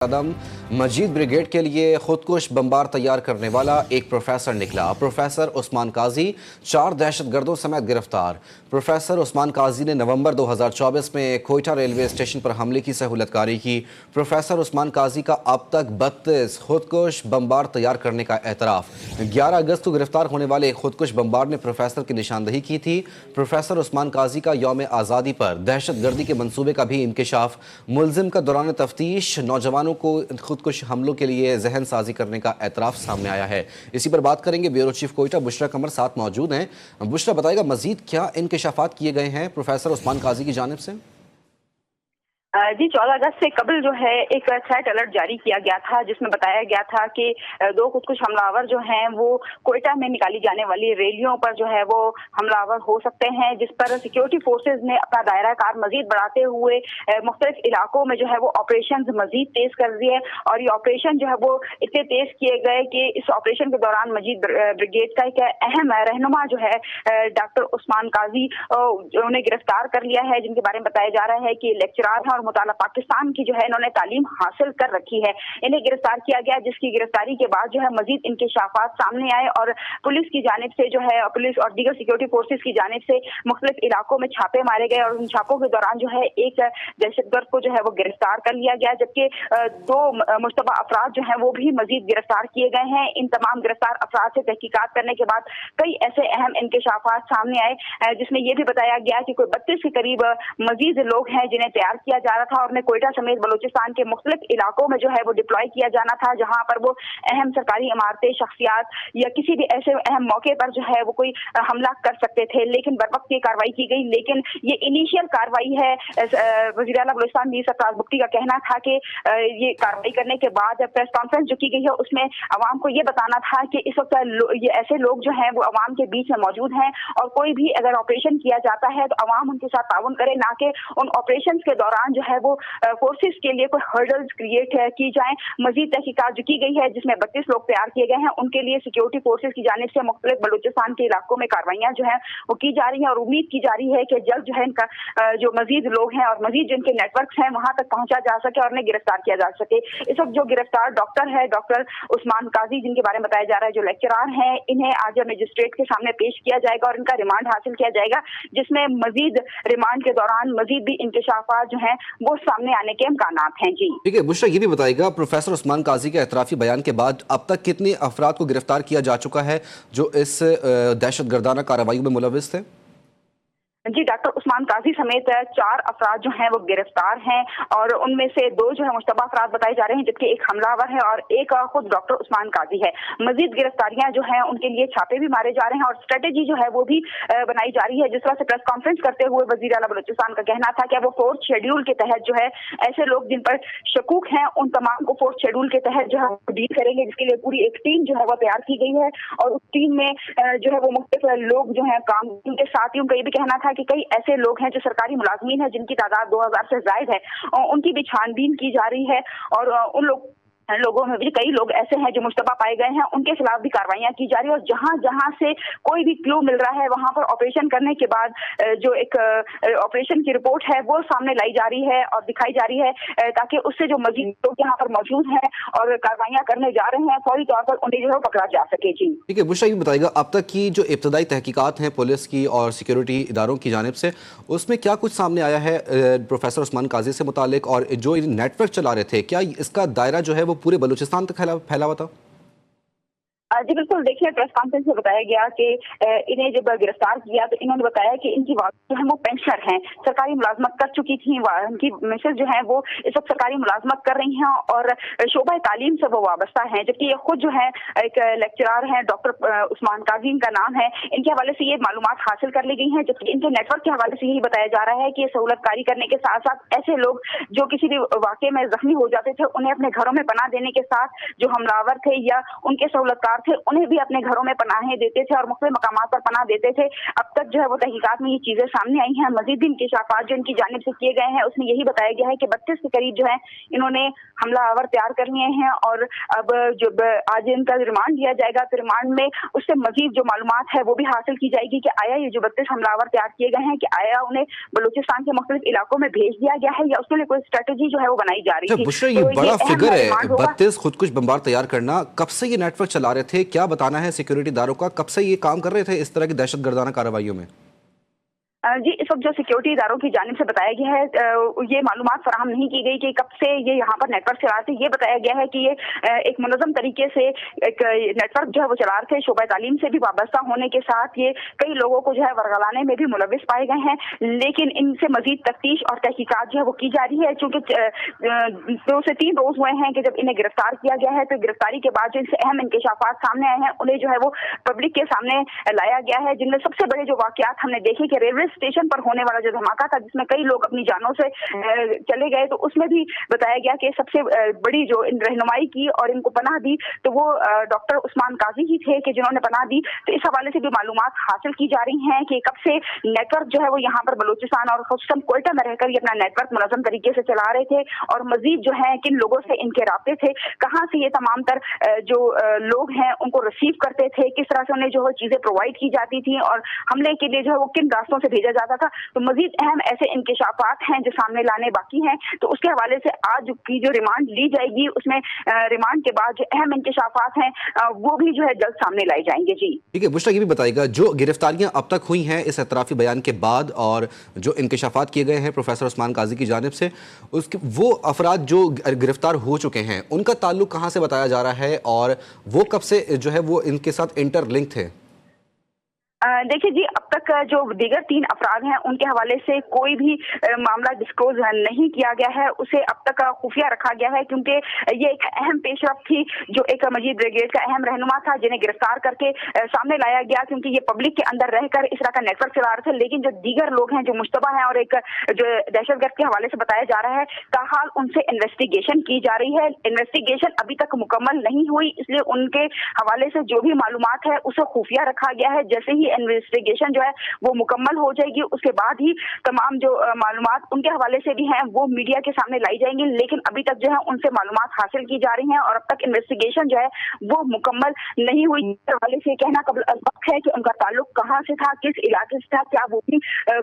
कदम मजीद brigade के लिए खुदकुश bomber तैयार करने वाला एक प्रोफेसर निकला। प्रोफेसर उस्मान काजी 4 दहशतगर्दों समेत गिरफ्तार। प्रोफेसर उस्मान काजी ने नवंबर 2024 में कोयटा रेलवे स्टेशन पर हमले की सहूलतकारी की। प्रोफेसर उस्मान काजी का अब तक 32 खुदकुश बमबार तैयार करने का एतराफ़। 11 अगस्त को गिरफ्तार होने वाले खुदकुश बमबार ने प्रोफेसर की निशानदही की थी। प्रोफेसर उस्मान काजी का यौम आज़ादी पर दहशतगर्दी के मंसूबे का भी इंकशाफ। मुलजिम का दौरान तफ्तीश नौजवानों को खुदकुश हमलों के लिए जहन साजी करने का एतराफ़ सामने आया है। इसी पर बात करेंगे। ब्यूरो चीफ कोयटा बुशरा कमर साथ मौजूद हैं। बुशरा, बताएगा मजीद क्या इंकशाफात किए गए हैं प्रोफेसर उस्मान काजी की जानिब से? जी, 14 अगस्त से कबल जो है एक थ्रेट अलर्ट जारी किया गया था, जिसमें बताया गया था कि 2 खुदकुश हमलावर जो हैं वो कोयटा में निकाली जाने वाली रैलियों पर जो है वो हमलावर हो सकते हैं, जिस पर सिक्योरिटी फोर्सेज ने अपना दायरा कार मजीद बढ़ाते हुए मुख्तलिफ इलाकों में जो है वो ऑपरेशन मजीद तेज कर दिए। और ये ऑपरेशन जो है वो इतने तेज किए गए कि इस ऑपरेशन के दौरान मजीद ब्रिगेड का एक अहम रहनुमा जो है डॉक्टर उस्मान काजी उन्हें गिरफ्तार कर लिया है, जिनके बारे में बताया जा रहा है कि लेक्चरार है और मुताला पाकिस्तान की जो है इन्होंने तालीम हासिल कर रखी है। इन्हें गिरफ्तार किया गया, जिसकी गिरफ्तारी के बाद जो है मजीद इंकशाफात सामने आए और पुलिस की जानिब से जो है पुलिस और दीगर सिक्योरिटी फोर्सेस की जानिब से मुख्तलिफ इलाकों में छापे मारे गए और उन छापों के दौरान जो है एक दहशतगर्द को जो है वो गिरफ्तार कर लिया गया, जबकि 2 मुश्तबा अफराद जो है वो भी मजीद गिरफ्तार किए गए हैं। इन तमाम गिरफ्तार अफराद से तहकीकात करने के बाद कई ऐसे अहम इंकशाफात सामने आए, जिसमें यह भी बताया गया कि कोई 32 के करीब मजीद लोग हैं जिन्हें तैयार किया जा रहा था और उन्हें कोयटा समेत बलूचिस्तान के मुख्तलिफ इलाकों में जो है वो डिप्लॉय किया जाना था, जहां पर वो अहम सरकारी इमारतें, शख्सियात या किसी भी ऐसे अहम मौके पर जो है वो कोई हमला कर सकते थे। लेकिन बर वक्त ये कार्रवाई की गई, लेकिन ये इनिशियल कार्रवाई है। वज़ीर आला बलूचिस्तान मीर सरफराज बुगटी का कहना था कि ये कार्रवाई करने के बाद प्रेस कॉन्फ्रेंस जो की गई है उसमें अवाम को ये बताना था कि इस वक्त ये ऐसे लोग जो हैं वो अवाम के बीच में मौजूद हैं और कोई भी अगर ऑपरेशन किया जाता है तो अवाम उनके साथ ताउन करे, ना कि उन ऑपरेशन के दौरान जो है वो फोर्सेस के लिए कोई हर्डल्स क्रिएट की जाए। मजीद तहकीकात जो की गई है, जिसमें 32 लोग तैयार किए गए हैं, उनके लिए सिक्योरिटी फोर्सेस की जानिब से मुख्तलिफ बलूचिस्तान के इलाकों में कार्रवाइयां जो है वो की जा रही है और उम्मीद की जा रही है कि जल्द जो है इनका जो मजीद लोग हैं और मजीद जिनके नेटवर्क हैं वहां तक पहुंचा जा सके और उन्हें गिरफ्तार किया जा सके। इस वक्त जो गिरफ्तार डॉक्टर है, डॉक्टर उस्मान काजी, जिनके बारे में बताया जा रहा है जो लेक्चरार हैं, इन्हें आज मजिस्ट्रेट के सामने पेश किया जाएगा और इनका रिमांड हासिल किया जाएगा, जिसमें मजीद रिमांड के दौरान मजीद भी इंकशाफात जो है वो सामने आने के इम्कानात हैं। जी ठीक है बुशरा, ये भी बताएगा प्रोफेसर उस्मान काजी के एतराफ़ी बयान के बाद अब तक कितने अफराद को गिरफ्तार किया जा चुका है जो इस दहशतगर्दाना कार्रवाई में मुलविस थे? जी, डॉक्टर उस्मान काजी समेत 4 अफराद जो हैं वो गिरफ्तार हैं और उनमें से 2 जो है मुश्तबा अफराद बताए जा रहे हैं, जबकि एक हमलावर है और एक खुद डॉक्टर उस्मान काजी है। मजीद गिरफ्तारियां जो हैं उनके लिए छापे भी मारे जा रहे हैं और स्ट्रेटेजी जो है वो भी बनाई जा रही है। जिस तरह से प्रेस कॉन्फ्रेंस करते हुए वजीर आला बलूचिस्तान का कहना था कि वो 4th शेड्यूल के तहत जो है ऐसे लोग जिन पर शकूक हैं उन तमाम को 4th शेड्यूल के तहत जो है डील करेंगे, जिसके लिए पूरी एक टीम जो है वो तैयार की गई है और उस टीम में जो है वो मुख्तलिफ लोग जो है काम के साथ ही उनका ये भी कहना था कि कई ऐसे लोग हैं जो सरकारी मुलाजमीन है जिनकी तादाद 2000 से ज्यादा है, उनकी भी छानबीन की जा रही है और उन लोगों में भी कई लोग ऐसे हैं जो मुश्तबा पाए गए हैं, उनके खिलाफ भी कार्रवाइयां की जा रही है और जहां जहां से कोई भी क्लू मिल रहा है वहां पर ऑपरेशन करने के बाद जो एक ऑपरेशन की रिपोर्ट है वो सामने लाई जा रही है और दिखाई जा रही है, ताकि उससे जो मजीद लोग यहाँ पर मौजूद हैं और कार्रवाइयां करने जा रहे हैं फौरी तौर पर उन्हें जो है पकड़ा जा सके। जी ठीक है बुशरा, ये बताएगा अब तक की जो इब्तदाई तहकीकात हैं पुलिस की और सिक्योरिटी इदारों की जानिब से, उसमें क्या कुछ सामने आया है प्रोफेसर उस्मान काजी से मुतालिक, और जो नेटवर्क चला रहे थे क्या इसका दायरा जो है वो पूरे बलूचिस्तान तक फैला हुआ था? जी बिल्कुल, देखिए प्रेस कॉन्फ्रेंस में बताया गया कि इन्हें जब गिरफ्तार किया तो इन्होंने बताया कि इनकी वालिद जो है वो पेंशनर हैं, सरकारी मुलाजमत कर चुकी थी, उनकी मिसेज जो है वो इस वक्त सरकारी मुलाजमत कर रही हैं और शोबा तालीम से वो वाबस्ता हैं, जबकि ये खुद जो है एक लेक्चरार हैं, डॉक्टर उस्मान काजी इनका नाम है। इनके हवाले से ये मालूमात हासिल कर ली गई हैं, जबकि इनके नेटवर्क के हवाले से यही बताया जा रहा है कि सहूलतकारी करने के साथ साथ ऐसे लोग जो किसी भी वाक़े में जख्मी हो जाते थे उन्हें अपने घरों में पनाह देने के साथ जो हमलावर थे या उनके सहूलतकार थे उन्हें भी अपने घरों में पनाहें देते थे और मुख्तलिफ मकामात पर पनाह देते थे। अब तक जो है वो तहकीकात में ये चीजें सामने आई हैं। मजीद इंकशाफात जो इनकी जानिब से किए गए हैं उसमें यही बताया गया है कि 32 के करीब जो है इन्होंने हमलावर तैयार कर लिए हैं और अब जो आज इनका रिमांड लिया जाएगा तो रिमांड में उससे मजीद जो मालूमात है वो भी हासिल की जाएगी कि आया ये जो 32 हमलावर तैयार किए गए हैं कि आया उन्हें बलूचिस्तान के मुख्तलिफ इलाकों में भेज दिया गया है या उसके लिए कोई स्ट्रेटेजी जो है वो बनाई जा रही थी। बुशरा, ये बड़ा फिगर है 32 खुदकुश बमबार तैयार करना। कब से ये नेटवर्क चला रहे थे, क्या बताना है सिक्योरिटी इदारों का, कब से ये काम कर रहे थे इस तरह की दहशतगर्दाना कार्रवाइयों में? जी, इस वक्त जो सिक्योरिटी इदारों की जानिब से बताया गया है ये मालूमात फराहम नहीं की गई कि कब से ये यहाँ पर नेटवर्क चला रहे थे। ये बताया गया है कि ये एक मुनज़्ज़म तरीके से एक नेटवर्क जो है वो चला रहे थे। शोबा तालीम से भी वाबस्ता होने के साथ ये कई लोगों को जो है वरगलाने में भी मुलविस पाए गए हैं, लेकिन इनसे मजीद तफ्तीश और तहकीकात जो है वो की जा रही है। चूँकि 2 से 3 रोज हुए हैं कि जब इन्हें गिरफ्तार किया गया है, तो गिरफ्तारी के बाद जो इनसे अहम इंकशाफात सामने आए हैं उन्हें जो है वो पब्लिक के सामने लाया गया है, जिनमें सबसे बड़े जो वाकयात हमने देखे कि रेलवे स्टेशन पर होने वाला जो धमाका था जिसमें कई लोग अपनी जानों से चले गए, तो उसमें भी बताया गया कि सबसे बड़ी जो इन रहनुमाई की और इनको पनाह दी तो वो डॉक्टर उस्मान काजी ही थे कि जिन्होंने पनाह दी। तो इस हवाले से भी मालूमात हासिल की जा रही हैं कि कब से नेटवर्क जो है वो यहाँ पर बलूचिस्तान और खुसूसन कोयटा में रहकर ये अपना नेटवर्क मुनज़्ज़म तरीके से चला रहे थे और मजीद जो है किन लोगों से इनके राब्ते थे, कहाँ से ये तमाम तर जो लोग हैं उनको रिसीव करते थे, किस तरह से उन्हें जो है चीजें प्रोवाइड की जाती थी और हमले के लिए जो है वो किन रास्तों से भेजा जाता था। तो मजीद अहम ऐसे इंकशाफात हैं जो सामने लाने बाकी हैं, तो उसके हवाले से आज की जो रिमांड ली जाएगी उसमें रिमांड के बाद जो अहम इंकशाफात हैं वो भी जो है जल्द सामने लाए जाएंगे। जी ठीक है बुशरा, ये भी बताइएगा जो गिरफ्तारियां अब तक हुई हैं इस एतराफी बयान के बाद और जो इंकशाफात किए गए हैं प्रोफेसर उस्मान काजी की जानिब से, उसके वो अफराद जो गिरफ्तार हो चुके हैं उनका ताल्लुक कहाँ से बताया जा रहा है और वो कब से जो है वो इनके साथ इंटरलिंक थे? देखिए जी, अब तक जो दीगर 3 अफराद हैं उनके हवाले से कोई भी मामला डिस्क्लोज नहीं किया गया है, उसे अब तक खुफिया रखा गया है क्योंकि ये एक अहम पेशरफ थी जो एक मजीद ब्रिगेड का अहम रहनुमा था जिन्हें गिरफ्तार करके सामने लाया गया क्योंकि ये पब्लिक के अंदर रहकर इस तरह का नेटवर्क चला रहे थे। लेकिन जो दीगर लोग हैं जो मुश्तबा हैं और एक जो दहशतगर्द के हवाले से बताया जा रहा है, ताहाल उनसे इन्वेस्टिगेशन की जा रही है। इन्वेस्टिगेशन अभी तक मुकम्मल नहीं हुई, इसलिए उनके हवाले से जो भी मालूमात है उसे खुफिया रखा गया है। जैसे ही इन्वेस्टिगेशन जो है वो मुकम्मल हो जाएगी उसके बाद ही तमाम जो मालूमात उनके हवाले से भी हैं वो मीडिया के सामने लाई जाएंगी, लेकिन अभी तक जो है उनसे मालूमात हासिल की जा रही हैं और अब तक इन्वेस्टिगेशन जो है वो मुकम्मल नहीं हुई। हवाले से कहना कबल वक्त है कि उनका ताल्लुक कहाँ से था, किस इलाके से था, क्या वो भी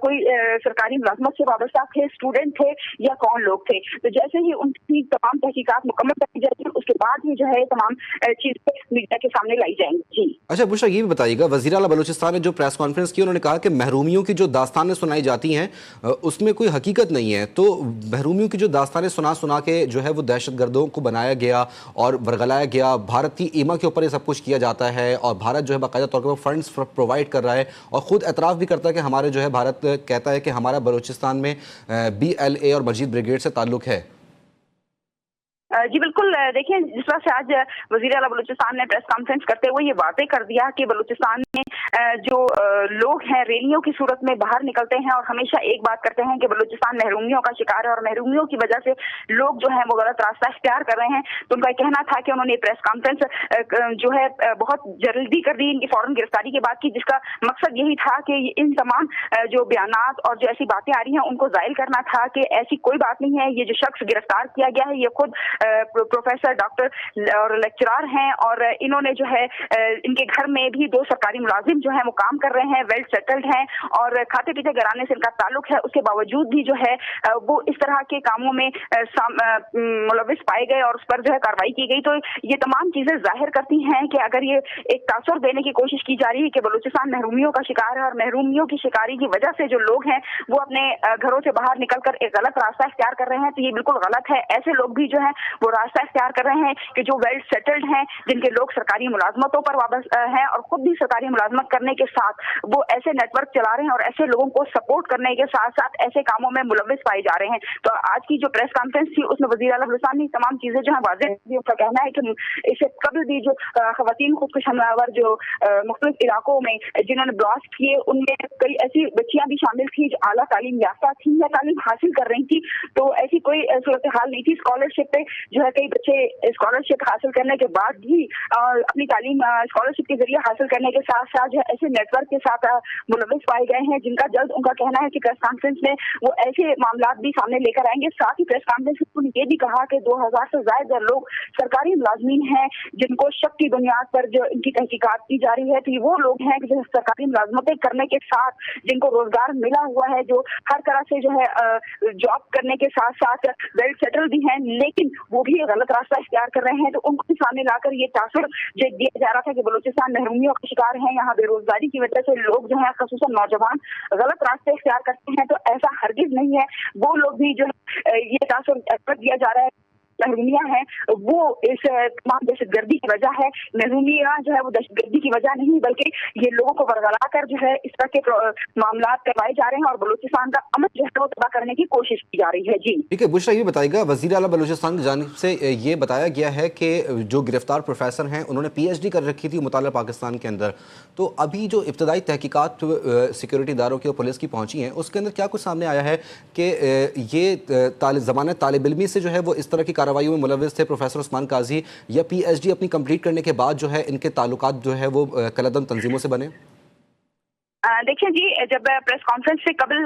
कोई सरकारी मुलाजमत से वाबस्ता थे, स्टूडेंट थे या कौन लोग थे। तो जैसे ही उनकी तमाम तहकीकात मुकम्मल कर दी जाएगी उसके बाद ही जो है तमाम चीजें मीडिया के सामने लाई जाएंगी। जी अच्छा बुशरा, ये भी बताइएगा वज़ीर आला बलूचिस्तान ने जो प्रेस कॉन्फ्रेंस की उन्होंने कहा कि महरूमियों की जो दास्तानें सुनाई जाती हैं उसमें कोई हकीकत नहीं है, तो महरूमियों की जो दास्तानें सुना के जो है वो दहशतगर्दों को बनाया गया और वरगलाया गया, भारत की ईमा के ऊपर ये सब कुछ किया जाता है और भारत जो है बाकायदा तौर पर फंड्स प्रोवाइड कर रहा है और ख़ुद एतराफ़ भी करता है कि हमारे जो है भारत कहता है कि हमारा बलूचिस्तान में BLA और मजीद ब्रिगेड से ताल्लुक़ है। जी बिल्कुल, देखिए जिस तरह से आज वज़ीर आला बलूचिस्तान ने प्रेस कॉन्फ्रेंस करते हुए ये वाज़ेह कर दिया कि बलूचिस्तान में जो लोग हैं रैलियों की सूरत में बाहर निकलते हैं और हमेशा एक बात करते हैं कि बलूचिस्तान महरूमियों का शिकार है और महरूमियों की वजह से लोग जो हैं वो गलत रास्ता इख्तियार कर रहे हैं। तो उनका कहना था कि उन्होंने प्रेस कॉन्फ्रेंस जो है बहुत जल्दी कर दी इनकी फौरन गिरफ्तारी के बाद की, जिसका मकसद यही था कि इन तमाम जो बयानात और जो ऐसी बातें आ रही हैं उनको जाहिर करना था कि ऐसी कोई बात नहीं है। ये जो शख्स गिरफ्तार किया गया है ये खुद प्रोफेसर, डॉक्टर और लेक्चरर हैं और इन्होंने जो है इनके घर में भी 2 सरकारी मुलाजिम जो हैं वो काम कर रहे हैं, वेल सेटल्ड हैं और खाते पीते घराने से इनका ताल्लुक है। उसके बावजूद भी जो है वो इस तरह के कामों में मुलविस पाए गए और उस पर जो है कार्रवाई की गई। तो ये तमाम चीजें जाहिर करती हैं कि अगर ये एक तासुर देने की कोशिश की जा रही है कि बलूचिस्तान महरूमियों का शिकार है और महरूमियों की शिकारी की वजह से जो लोग हैं वो अपने घरों से बाहर निकलकर एक गलत रास्ता इख्तियार कर रहे हैं, तो ये बिल्कुल गलत है। ऐसे लोग भी जो है वो रास्ता इख्तियार कर रहे हैं कि जो वेल सेटल्ड हैं, जिनके लोग सरकारी मुलाजमतों पर वाबस्ता हैं और खुद भी सरकारी मुलाजमत करने के साथ वो ऐसे नेटवर्क चला रहे हैं और ऐसे लोगों को सपोर्ट करने के साथ साथ ऐसे कामों में मुलविस पाए जा रहे हैं। तो आज की जो प्रेस कॉन्फ्रेंस थी उसमें वज़ीर आला बलूचिस्तान ने तमाम चीजें जो है वाज़ेह की। उनका कहना है कि इससे कबल भी जो खवातीन खुदकुश हमलावर जो मुख्तलिफ इलाकों में जिन्होंने ब्लास्ट किए उनमें कई ऐसी बच्चियां भी शामिल थी जो आला तालीम याफ्ता थी या तालीम हासिल कर रही थी, तो ऐसी कोई सूरत हाल नहीं थी। स्कॉलरशिप पे जो है कई बच्चे स्कॉलरशिप हासिल करने के बाद भी अपनी तालीम स्कॉलरशिप के जरिए हासिल करने के साथ साथ जो है ऐसे नेटवर्क के साथ मुलविस पाए गए हैं, जिनका जल्द उनका कहना है कि प्रेस कॉन्फ्रेंस में वो ऐसे मामला भी सामने लेकर आएंगे। साथ ही प्रेस कॉन्फ्रेंस में उन्होंने ये भी कहा कि 2000 से ज्यादा लोग सरकारी मुलाजमीन हैं जिनको शक की बुनियाद पर जो इनकी तहकीकात की जा रही है, तो वो लोग हैं जो सरकारी मुलाजमतें करने के साथ जिनको रोजगार मिला हुआ है, जो हर तरह से जो है जॉब करने के साथ साथ वेल सेटल भी हैं, लेकिन वो भी गलत रास्ता इख्तियार कर रहे हैं। तो उनको भी सामने लाकर ये तासुर जो दिया जा रहा था कि बलूचिस्तान महरूमियों का शिकार है, यहाँ बेरोजगारी की वजह से लोग जो है खसूसन नौजवान गलत रास्ते इख्तियार करते हैं, तो ऐसा हरगिज नहीं है। वो लोग भी जो है ये तासुर दिया जा रहा है महरूमियाँ हैं वो इस तमाम दहशतगर्दी की वजह है। महरूमियाँ जो है वो दहशतगर्दी की वजह नहीं, बल्कि ये लोगों को वरगला कर जो है इस तरह के मामला करवाए जा रहे हैं और बलूचिस्तान का अमन जो है वो तबाह करने की कोशिश की जा रही है। जी ठीक है बुशरा, ये बताइएगा, वज़ीर आला बलूचिस्तान की जानिब से ये बताया गया है कि जो गिरफ्तार प्रोफेसर हैं उन्होंने PhD कर रखी थी मुताल्लिक़ पाकिस्तान के अंदर, तो अभी जो इब्तदाई तहकीकात सिक्योरिटी इदारों की और पुलिस की पहुंची हैं उसके अंदर क्या कुछ सामने आया है कि ये ज़मानत तालिब इल्मी से जो है वो इस तरह की कार्रवाइयों में मुलविस थे प्रोफेसर उस्मान काजी, या PhD अपनी कंप्लीट करने के बाद जो है इनके ताल्लुकात जो है वो कलअदम तंजीमों से बने? देखिए जी, जब प्रेस कॉन्फ्रेंस से कबल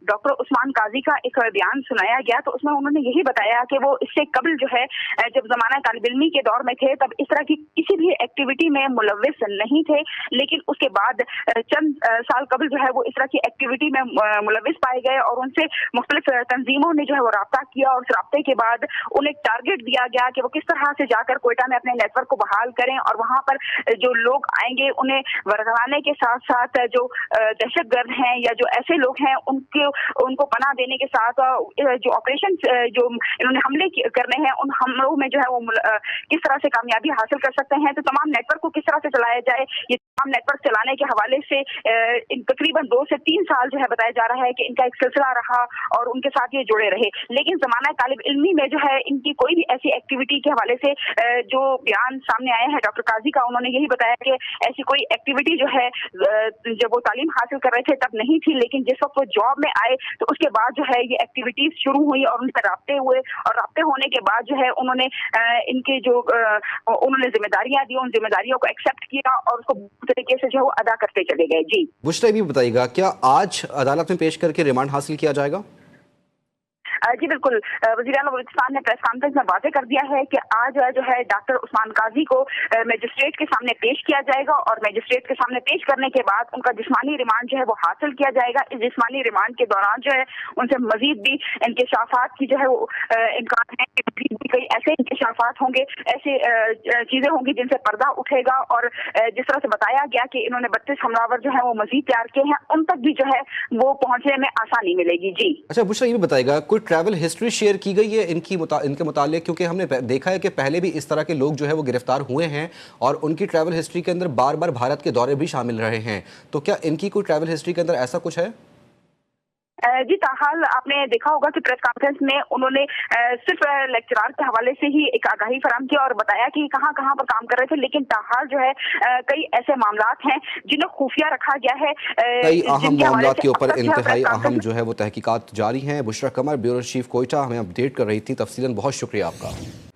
डॉक्टर उस्मान काजी का एक बयान सुनाया गया तो उसमें उन्होंने यही बताया कि वो इससे कबल जो है जब जमाना तालिब इल्मी के दौर में थे तब इस तरह की किसी भी एक्टिविटी में मुलविस नहीं थे, लेकिन उसके बाद चंद साल कबल जो है वो इस तरह की एक्टिविटी में मुलविस पाए गए और उनसे मुख्तलिफ तंजीमों ने जो है वो राब्ता किया और उस राब्ते के बाद उन्हें टारगेट दिया गया कि वो किस तरह से जाकर कोयटा में अपने नेटवर्क को बहाल करें और वहां पर जो लोग आएंगे उन्हें वरगलाने के साथ साथ जो दहशतगर्द हैं या जो ऐसे लोग हैं उनको पनाह देने के साथ जो ऑपरेशन जो इन्होंने हमले करने हैं उन हमलों में जो है वो किस तरह से कामयाबी हासिल कर सकते हैं, तो तमाम नेटवर्क को किस तरह से चलाया जाए, ये तमाम नेटवर्क चलाने के हवाले से तकरीबन 2 से 3 साल जो है बताया जा रहा है कि इनका एक सिलसिला रहा और उनके साथ ये जुड़े रहे। लेकिन जमाना तालिब इल्मी में जो है इनकी कोई भी ऐसी एक्टिविटी के हवाले से जो बयान सामने आया है डॉक्टर काजी का, उन्होंने यही बताया कि ऐसी कोई एक्टिविटी जो है जब वो तालीम हासिल कर रहे थे तब नहीं थी, लेकिन जिस वक्त वो जॉब में आए तो उसके बाद जो है ये एक्टिविटीज शुरू हुई और उनसे राब्ते हुए और राब्ते होने के बाद जो है उन्होंने इनके जो उन्होंने जिम्मेदारियां दी, उन जिम्मेदारियों को एक्सेप्ट किया और उसको तरीके से जो है वो अदा करते चले गए। जी बुशरा, भी बताइएगा, क्या आज अदालत में पेश करके रिमांड हासिल किया जाएगा? जी बिल्कुल, वज़ीर आला बलूचिस्तान ने प्रेस कॉन्फ्रेंस में वाज़ेह कर दिया है कि आज जो है डॉक्टर उस्मान काजी को मजिस्ट्रेट के सामने पेश किया जाएगा और मजिस्ट्रेट के सामने पेश करने के बाद उनका जिस्मानी रिमांड जो है वो हासिल किया जाएगा। इस जिस्मानी रिमांड के दौरान जो है उनसे मजीद भी इंकशाफात की जो है वो इम्कान है कि कई ऐसे इंकशाफात होंगे, ऐसे चीजें होंगी जिनसे पर्दा उठेगा और जिस तरह से बताया गया कि इन्होंने 32 हमलावर जो है वो मजीद तैयार किए हैं, उन तक भी जो है वो पहुंचने में आसानी मिलेगी। जी अच्छा बुशरा, ये भी बताएगा, कोई ट्रैवल हिस्ट्री शेयर की गई है इनके मुतालिक, क्योंकि हमने देखा है कि पहले भी इस तरह के लोग जो है वो गिरफ्तार हुए हैं और उनकी ट्रैवल हिस्ट्री के अंदर बार बार भारत के दौरे भी शामिल रहे हैं, तो क्या इनकी कोई ट्रैवल हिस्ट्री के अंदर ऐसा कुछ है? जी ताहाल आपने देखा होगा कि प्रेस कॉन्फ्रेंस में उन्होंने सिर्फ लेक्चरार के हवाले से ही एक आगाही फराम किया और बताया कि कहां कहां पर काम कर रहे थे, लेकिन ताहाल जो है कई ऐसे मामलात हैं जिन्हें खुफिया रखा गया है। कई अहम मामलात के ऊपर इंतहाई अहम जो है वो तहकीकात जारी हैं। बुशरा कमर, ब्यूरो चीफ कोयटा, हमें अपडेट कर रही थी। तफसीलन बहुत शुक्रिया आपका।